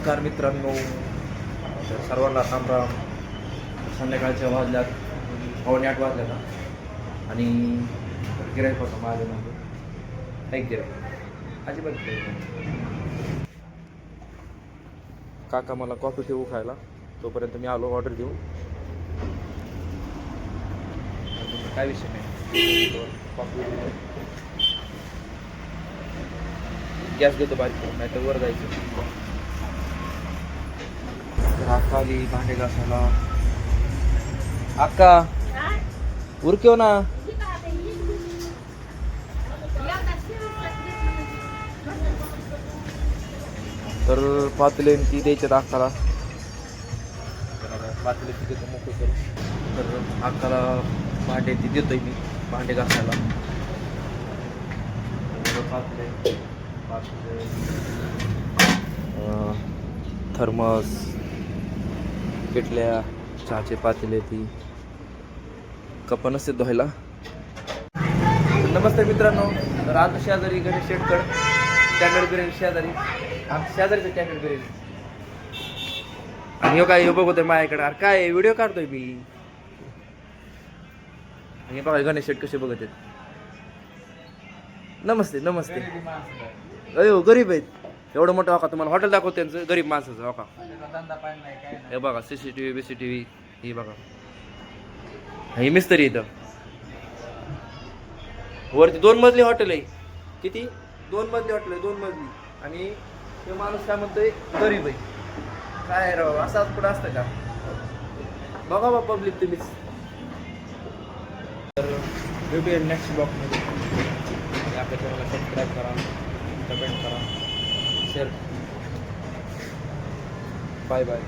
नमस्कार मित्रांनो, तर सर्वांना राम राम. संध्याकाळच्या वाजल्यात 7:15 वाजल्या ना, आणि गिरायक होतं माझ्या म्हणजे एक गिरायक अजिबात गिरायक. काका मला कॉफी ठेवू खायला, तोपर्यंत मी आलो ऑर्डर देऊ. काय विषय नाही, कॉफी गॅस देतो बारीक करून, नाही तर वर जायचं. अक्का आली भांडे घासायला. अक्का उरक्यो ना. तर पातेले ती द्यायच्यात अक्काला. पातेले ती देतो मोकळं करून. तर अक्काला भांडे ती देतोय मी भांडे घासायला. पातेले थर्मस, किटल्या, चहाचे पातेले, ती कप नसते धुवायला. नमस्ते मित्रांनो, तर आज शेजारी गणेश शेटकर स्टँडर्ड बिर्याणी शेजारी, आमच्या शेजारीचं स्टँडर्ड बिर्याणी. आणि काय बघतोय माझ्याकडे, अरे काय व्हिडिओ काढतोय मी. आणि बघा गणेश शेट कसे बघत आहेत. नमस्ते नमस्ते. अयो गरीब आहेत, एवढं मोठं होका तुम्हाला हॉटेल दाखवतो त्यांचं, गरीब माणसाचं होका. हे बघा CCTV BCTV, ही बघा ही मिस्त्री इथं. वरती 2 मजली हॉटेल आहे. किती? 2 मजली हॉटेल आहे, 2 मजली. आणि ते माणूस काय म्हणतोय गरीब आहे. काय राव, असं कुठं असतं का? बघा बा पब्लिक तुम्हीच. तर भेटूया नेक्स्ट ब्लॉगमध्ये. आपल्या चॅनलला सबस्क्राईब करा, कमेंट करा, शेअर. Bye bye.